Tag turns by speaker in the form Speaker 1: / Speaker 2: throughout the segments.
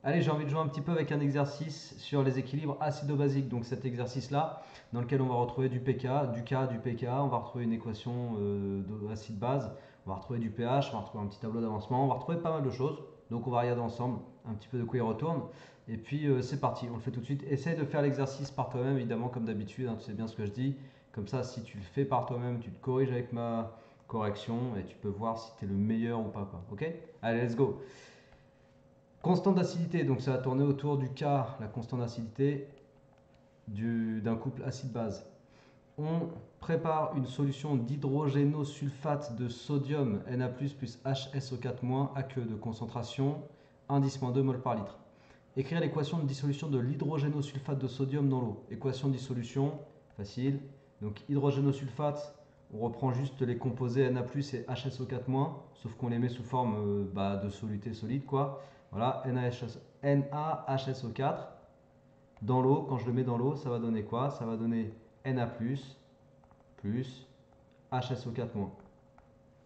Speaker 1: Allez, j'ai envie de jouer un petit peu avec un exercice sur les équilibres acido-basiques. Donc cet exercice-là, dans lequel on va retrouver du pK, du K, du pK, on va retrouver une équation d'acide-base, on va retrouver du pH, on va retrouver un petit tableau d'avancement, on va retrouver pas mal de choses. Donc on va regarder ensemble un petit peu de quoi il retourne. Et puis c'est parti, on le fait tout de suite. Essaye de faire l'exercice par toi-même, évidemment, comme d'habitude, hein, tu sais bien ce que je dis. Comme ça, si tu le fais par toi-même, tu te corriges avec ma correction et tu peux voir si tu es le meilleur ou pas, quoi. Ok? Allez, let's go! Constante d'acidité, donc ça va tourner autour du K, la constante d'acidité d'un couple acide-base. On prépare une solution d'hydrogénosulfate de sodium Na+, plus HSO4- aqueux de concentration 1,10-2 mol par litre. Écrire l'équation de dissolution de l'hydrogénosulfate de sodium dans l'eau. Équation de dissolution, facile. Donc hydrogénosulfate, on reprend juste les composés Na+, et HSO4-, sauf qu'on les met sous forme de soluté solide, quoi. Voilà, NaHSO4 dans l'eau. Quand je le mets dans l'eau, ça va donner quoi? Ça va donner Na+, plus HSO4-.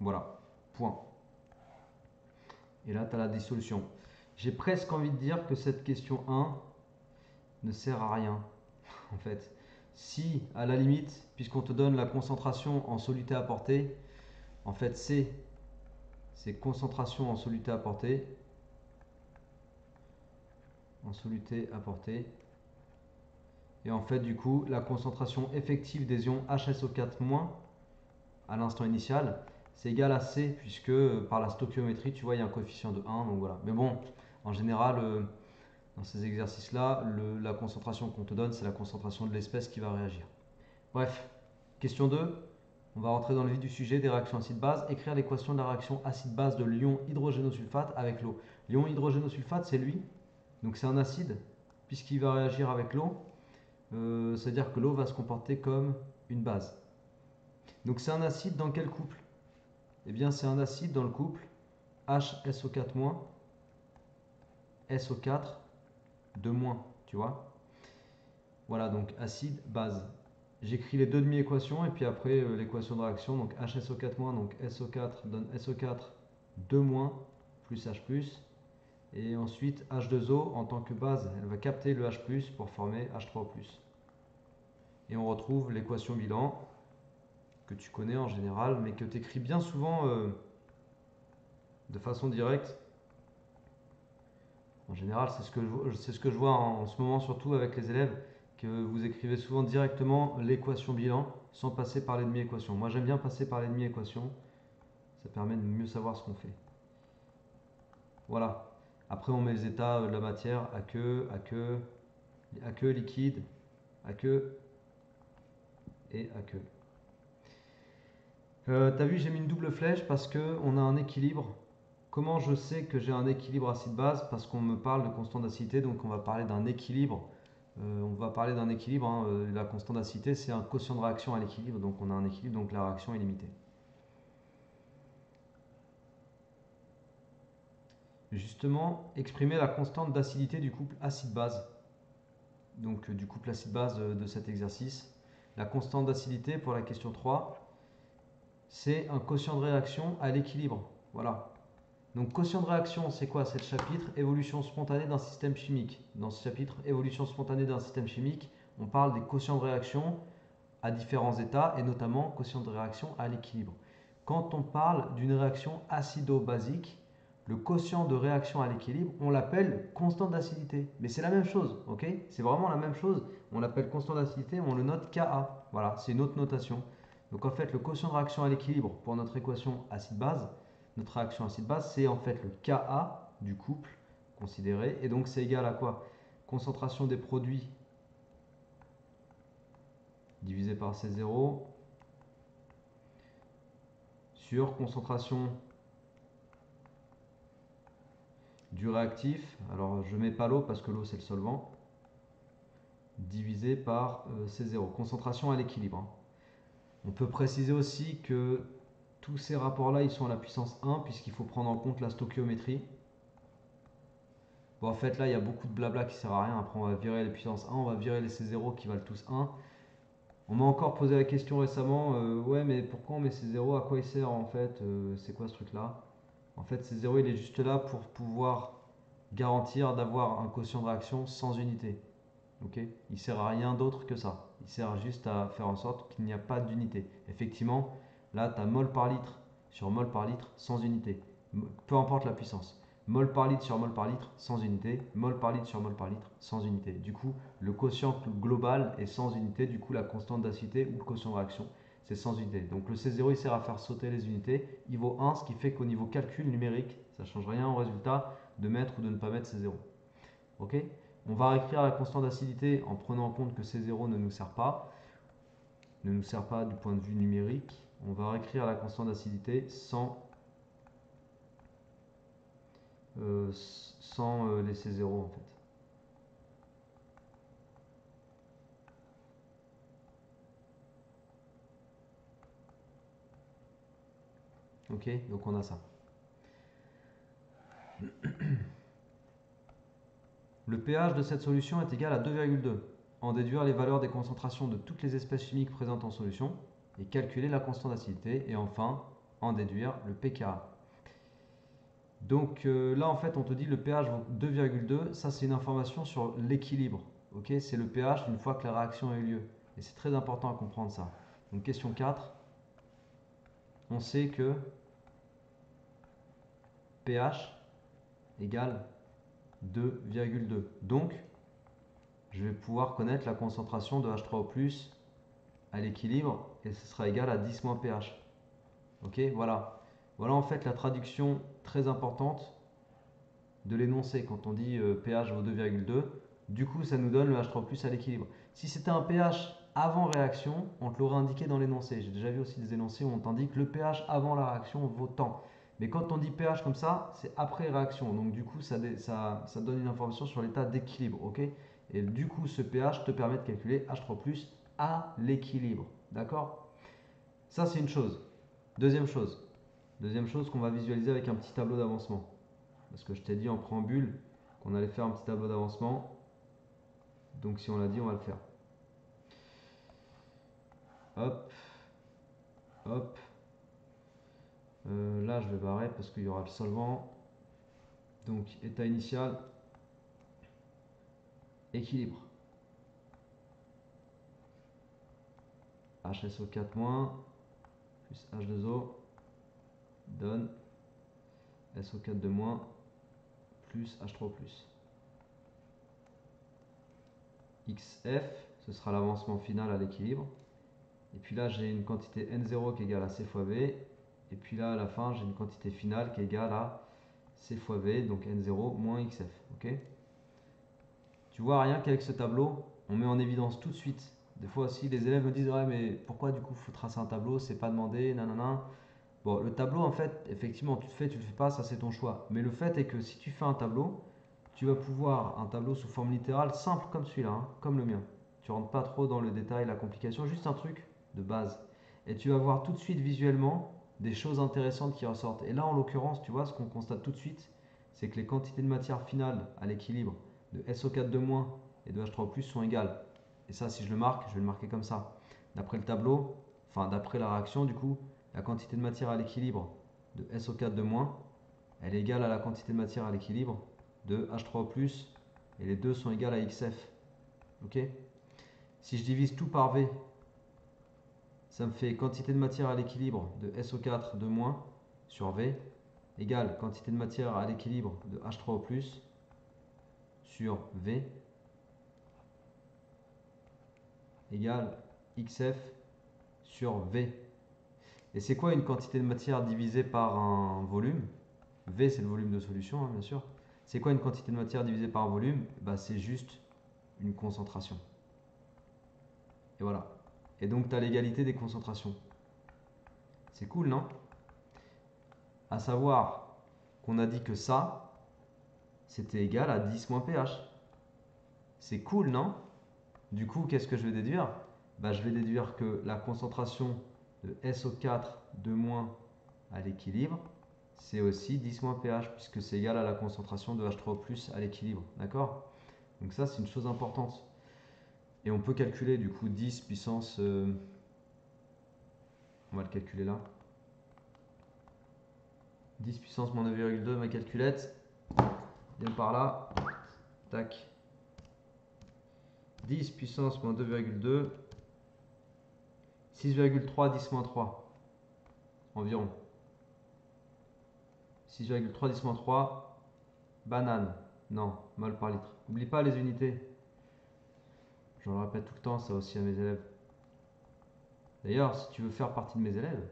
Speaker 1: Voilà, point. Et là, tu as la dissolution. J'ai presque envie de dire que cette question 1 ne sert à rien, en fait. Si, à la limite, puisqu'on te donne la concentration en soluté apportée, en fait, c'est concentration en soluté apportée, et en fait, du coup, la concentration effective des ions HSO4- à l'instant initial, c'est égal à C, puisque par la stoichiométrie, tu vois, il y a un coefficient de 1, donc voilà. Mais bon, en général, dans ces exercices-là, la concentration qu'on te donne, c'est la concentration de l'espèce qui va réagir. Bref, question 2, on va rentrer dans le vif du sujet des réactions acide-base. Écrire l'équation de la réaction acide-base de l'ion hydrogénosulfate avec l'eau. L'ion hydrogénosulfate, c'est lui, donc c'est un acide, puisqu'il va réagir avec l'eau. C'est-à-dire que l'eau va se comporter comme une base. Donc c'est un acide dans quel couple? Eh bien c'est un acide dans le couple HSO4-, SO4, 2-, tu vois. Voilà, donc acide, base. J'écris les deux demi-équations et puis après l'équation de réaction, donc HSO4-, donc SO4 donne SO4, 2- plus H+, et ensuite H2O en tant que base, elle va capter le H+, pour former H3O+. Et on retrouve l'équation bilan, que tu connais en général, mais que tu écris bien souvent de façon directe. En général, c'est ce que je vois en ce moment, surtout avec les élèves, que vous écrivez souvent directement l'équation bilan sans passer par les demi-équations. Moi, j'aime bien passer par les demi-équations, ça permet de mieux savoir ce qu'on fait. Voilà. Après, on met les états de la matière, aqueux, liquide, aqueux et aqueux. T'as vu, j'ai mis une double flèche parce qu'on a un équilibre. Comment je sais que j'ai un équilibre acide-base? Parce qu'on me parle de constante d'acidité, donc on va parler d'un équilibre. Hein. La constante d'acidité, c'est un quotient de réaction à l'équilibre, donc on a un équilibre, donc la réaction est limitée. Justement, exprimer la constante d'acidité du couple acide-base, donc du couple acide-base de cet exercice. La constante d'acidité pour la question 3, c'est un quotient de réaction à l'équilibre. Voilà. Donc quotient de réaction, c'est quoi? C'est le chapitre évolution spontanée d'un système chimique. Dans ce chapitre évolution spontanée d'un système chimique, on parle des quotients de réaction à différents états et notamment quotient de réaction à l'équilibre. Quand on parle d'une réaction acido-basique, le quotient de réaction à l'équilibre, on l'appelle constante d'acidité. Mais c'est la même chose, ok? C'est vraiment la même chose. On l'appelle constante d'acidité, on le note Ka. Voilà, c'est une autre notation. Donc en fait, le quotient de réaction à l'équilibre pour notre équation acide-base, notre réaction acide-base, c'est en fait le Ka du couple considéré. Et donc c'est égal à quoi? Concentration des produits divisé par C0 sur concentration du réactif. Alors je ne mets pas l'eau parce que l'eau c'est le solvant. Divisé par C0. Concentration à l'équilibre. Hein. On peut préciser aussi que tous ces rapports-là, ils sont à la puissance 1 puisqu'il faut prendre en compte la stoichiométrie. Bon, en fait, là, il y a beaucoup de blabla qui sert à rien. Après, on va virer les puissances 1, on va virer les C0 qui valent tous 1. On m'a encore posé la question récemment, ouais, mais pourquoi on met C0? À quoi il sert en fait? C'est quoi ce truc-là? En fait, C0, il est juste là pour pouvoir garantir d'avoir un quotient de réaction sans unité. Ok, il ne sert à rien d'autre que ça. Il sert juste à faire en sorte qu'il n'y a pas d'unité. Effectivement, là, tu as mol par litre sur mol par litre sans unité. Peu importe la puissance. Mol par litre sur mol par litre sans unité. Mol par litre sur mol par litre sans unité. Du coup, le quotient global est sans unité. Du coup, la constante d'acidité ou le quotient de réaction, c'est sans unité. Donc le C0, il sert à faire sauter les unités. Il vaut 1, ce qui fait qu'au niveau calcul numérique, ça ne change rien au résultat de mettre ou de ne pas mettre C0. Ok, on va réécrire la constante d'acidité en prenant en compte que C0 ne nous sert pas du point de vue numérique. On va réécrire la constante d'acidité sans les C0 en fait. Ok, donc on a ça. Le pH de cette solution est égal à 2,2. En déduire les valeurs des concentrations de toutes les espèces chimiques présentes en solution et calculer la constante d'acidité. Et enfin, en déduire le pKa. Donc là, en fait, on te dit le pH vaut 2,2. Ça, c'est une information sur l'équilibre. Ok, c'est le pH une fois que la réaction a eu lieu. Et c'est très important à comprendre ça. Donc question 4. On sait que pH égale 2,2. Donc, je vais pouvoir connaître la concentration de H3O+, à l'équilibre, et ce sera égal à 10 moins pH. Ok, voilà. Voilà en fait la traduction très importante de l'énoncé quand on dit pH vaut 2,2. Du coup, ça nous donne le H3+ à l'équilibre. Si c'était un pH avant réaction, on te l'aurait indiqué dans l'énoncé. J'ai déjà vu aussi des énoncés où on t'indique le pH avant la réaction vaut tant. Mais quand on dit pH comme ça, c'est après réaction. Donc du coup, ça donne une information sur l'état d'équilibre. Ok, et du coup, ce pH te permet de calculer H3+ à l'équilibre. D'accord? Ça, c'est une chose. Deuxième chose. Deuxième chose qu'on va visualiser avec un petit tableau d'avancement. Parce que je t'ai dit en préambule qu'on allait faire un petit tableau d'avancement. Donc si on l'a dit, on va le faire. Hop, hop. Là, je vais barrer parce qu'il y aura le solvant. Donc état initial, équilibre. HSO4- plus H2O donne SO4- plus H3O+. XF, ce sera l'avancement final à l'équilibre. Et puis là, j'ai une quantité N0 qui est égale à C fois V. Et puis là, à la fin, j'ai une quantité finale qui est égale à C fois V, donc N0 moins XF. Ok, tu vois, rien qu'avec ce tableau, on met en évidence tout de suite. Des fois aussi, les élèves me disent ouais, mais pourquoi du coup faut tracer un tableau, c'est pas demandé, nanana. Bon, le tableau, en fait, effectivement, tu le fais, tu le fais pas, ça c'est ton choix. Mais le fait est que si tu fais un tableau, tu vas pouvoir, un tableau sous forme littérale, simple comme celui-là, hein, comme le mien. Tu rentres pas trop dans le détail, la complication, juste un truc de base. Et tu vas voir tout de suite visuellement des choses intéressantes qui ressortent. Et là, en l'occurrence, tu vois, ce qu'on constate tout de suite, c'est que les quantités de matière finale à l'équilibre de SO4- et de H3O+ sont égales. Et ça, si je le marque, je vais le marquer comme ça. D'après le tableau, enfin d'après la réaction, du coup, la quantité de matière à l'équilibre de SO4- elle est égale à la quantité de matière à l'équilibre de H3O+, et les deux sont égales à XF. Ok, si je divise tout par V, ça me fait quantité de matière à l'équilibre de SO4- sur V égale quantité de matière à l'équilibre de H3O+ sur V égale XF sur V. Et c'est quoi une quantité de matière divisée par un volume? V, c'est le volume de solution, hein, bien sûr. C'est quoi une quantité de matière divisée par un volume? Bah, c'est juste une concentration. Et voilà. Et donc, tu as l'égalité des concentrations. C'est cool, non? À savoir qu'on a dit que ça, c'était égal à 10 moins pH. C'est cool, non? Du coup, qu'est-ce que je vais déduire? Bah, je vais déduire que la concentration de SO4- à l'équilibre, c'est aussi 10 moins pH, puisque c'est égal à la concentration de H3O+ à l'équilibre. D'accord? Donc ça, c'est une chose importante. Et on peut calculer du coup 10 puissance... on va le calculer là. 10 puissance moins 9,2, ma calculette. viens par là. Tac. 10 puissance moins 2,2. 6,3 10 moins 3. Environ. 6,3 10 moins 3. Banane. Non, mol par litre. N'oublie pas les unités. Je le répète tout le temps, ça aussi à mes élèves. D'ailleurs, si tu veux faire partie de mes élèves,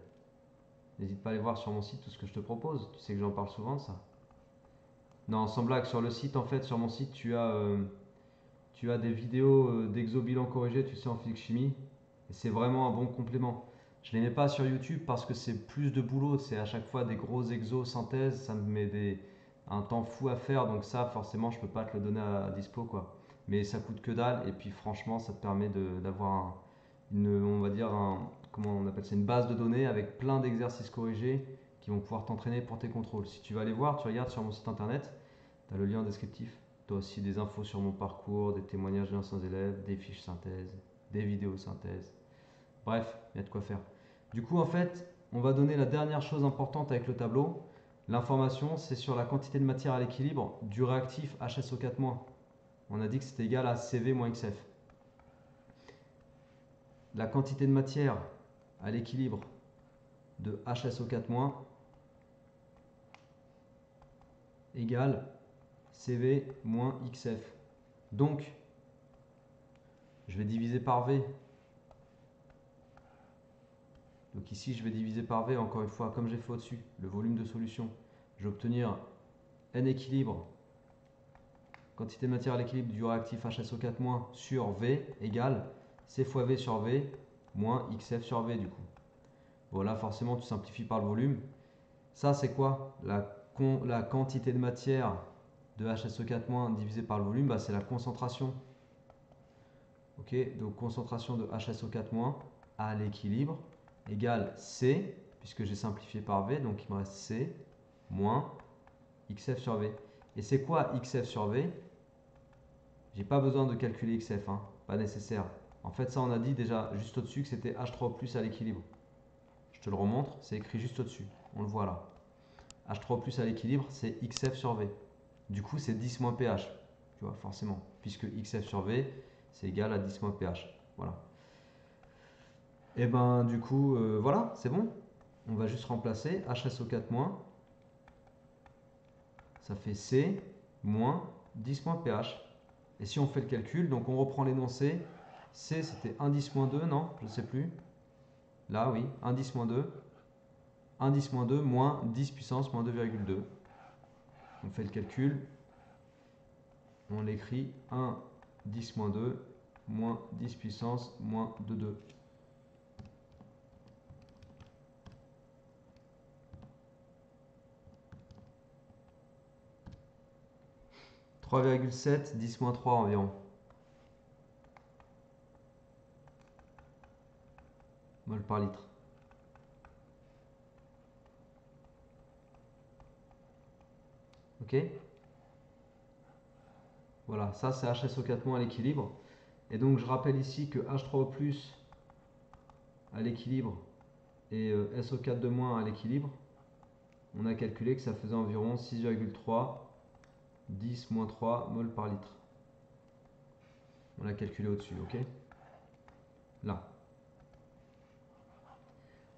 Speaker 1: n'hésite pas à aller voir sur mon site tout ce que je te propose. Tu sais que j'en parle souvent de ça. Non, sans blague, sur le site, en fait, sur mon site, tu as des vidéos d'exo-bilan corrigé, tu sais, en physique-chimie. Et c'est vraiment un bon complément. Je ne les mets pas sur YouTube parce que c'est plus de boulot. C'est à chaque fois des gros exos synthèses. Ça me met un temps fou à faire. Donc ça, forcément, je ne peux pas te le donner à dispo, quoi. Mais ça coûte que dalle. Et puis franchement, ça te permet d'avoir on va dire, comment on appelle ça, une base de données avec plein d'exercices corrigés qui vont pouvoir t'entraîner pour tes contrôles. Si tu vas aller voir, tu regardes sur mon site internet, tu as le lien descriptif. Tu as aussi des infos sur mon parcours, des témoignages d'anciens élèves, des fiches synthèse, des vidéos synthèse. Bref, il y a de quoi faire. Du coup, en fait, on va donner la dernière chose importante avec le tableau. L'information, c'est sur la quantité de matière à l'équilibre du réactif HSO4-. On a dit que c'était égal à CV moins XF. La quantité de matière à l'équilibre de HSO4- égale CV moins XF. Donc, je vais diviser par V. Donc ici, je vais diviser par V, encore une fois, comme j'ai fait au-dessus, le volume de solution. Je vais obtenir N équilibre, quantité de matière à l'équilibre du réactif HSO4- sur V égale C fois V sur V moins XF sur V du coup. Bon là, forcément, tu simplifies par le volume. Ça, c'est quoi? La quantité de matière de HSO4- divisé par le volume, bah, c'est la concentration. Ok, donc concentration de HSO4- à l'équilibre égale C, puisque j'ai simplifié par V, donc il me reste C moins XF sur V. Et c'est quoi XF sur V? J'ai pas besoin de calculer XF, hein, pas nécessaire. En fait, ça, on a dit déjà juste au-dessus que c'était H3O+ à l'équilibre. Je te le remontre, c'est écrit juste au-dessus. On le voit là. H3O+ à l'équilibre, c'est XF sur V. Du coup, c'est 10 moins pH. Tu vois, forcément. Puisque XF sur V, c'est égal à 10 moins pH. Voilà. Et ben, du coup, voilà, c'est bon. On va juste remplacer HSO4-, ça fait C moins 10 moins pH. Et si on fait le calcul, donc on reprend l'énoncé, C c'était 1 10 moins 2, non? Je ne sais plus. Là, oui, 1 10 moins 2. 1 10 moins 2 moins 10 puissance moins 2,2. On fait le calcul. On l'écrit 1 10 moins 2 moins 10 puissance moins 2,2. 3,7, 10 moins 3 environ. Mol par litre. Ok? Voilà, ça c'est HSO4- à l'équilibre. Et donc je rappelle ici que H3O+ à l'équilibre et SO4- à l'équilibre, on a calculé que ça faisait environ 6,3 10 moins 3 mol par litre. On l'a calculé au-dessus, ok? Là.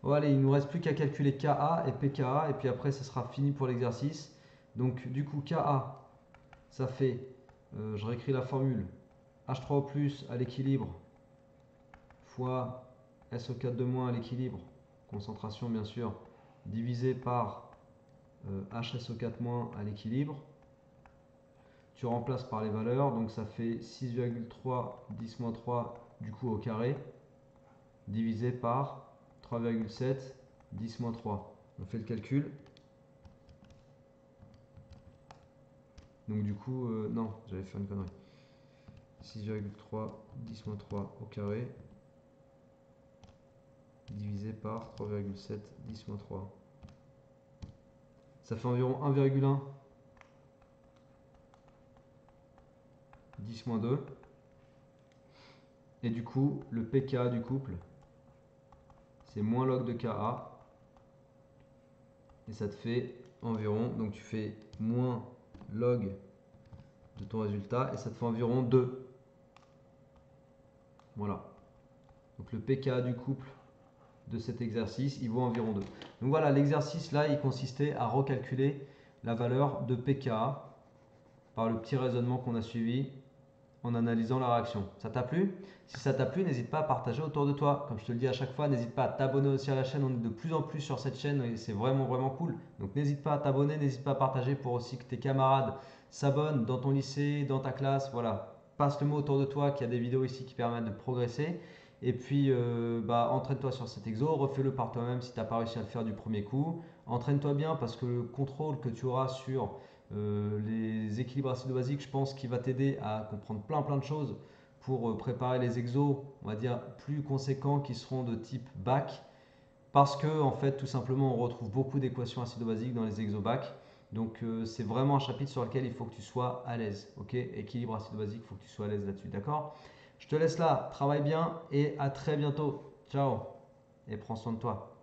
Speaker 1: Bon, allez, il ne nous reste plus qu'à calculer Ka et pKa, et puis après, ce sera fini pour l'exercice. Donc, du coup, Ka, ça fait, je réécris la formule, H3O+ à l'équilibre fois SO4- à l'équilibre, concentration bien sûr, divisé par HSO4- à l'équilibre. Tu remplaces par les valeurs, donc ça fait 6,3 10 moins 3 du coup au carré, divisé par 3,7 10 moins 3. On fait le calcul. Donc du coup, non, j'allais faire une connerie. 6,3 10 moins 3 au carré, divisé par 3,7 10 moins 3. Ça fait environ 1,1 10 moins 2. Et du coup, le pK du couple, c'est moins log de Ka. Et ça te fait environ, donc tu fais moins log de ton résultat et ça te fait environ 2. Voilà. Donc le pKa du couple de cet exercice, il vaut environ 2. Donc voilà, l'exercice là, il consistait à recalculer la valeur de pKa par le petit raisonnement qu'on a suivi en analysant la réaction. Ça t'a plu? Si ça t'a plu, n'hésite pas à partager autour de toi. Comme je te le dis à chaque fois, n'hésite pas à t'abonner aussi à la chaîne. On est de plus en plus sur cette chaîne et c'est vraiment vraiment cool. Donc n'hésite pas à t'abonner, n'hésite pas à partager pour aussi que tes camarades s'abonnent dans ton lycée, dans ta classe. Voilà, passe le mot autour de toi qu'il y a des vidéos ici qui permettent de progresser. Et puis, entraîne-toi sur cet exo, refais-le par toi-même si tu n'as pas réussi à le faire du premier coup. Entraîne-toi bien parce que le contrôle que tu auras sur les équilibres acido-basiques, je pense qu'il va t'aider à comprendre plein de choses pour préparer les exos, on va dire, plus conséquents qui seront de type bac. Parce que, en fait, tout simplement, on retrouve beaucoup d'équations acido-basiques dans les exos bac. Donc, c'est vraiment un chapitre sur lequel il faut que tu sois à l'aise. Ok, équilibre acido-basique, il faut que tu sois à l'aise là-dessus. D'accord? Je te laisse là, travaille bien et à très bientôt. Ciao et prends soin de toi.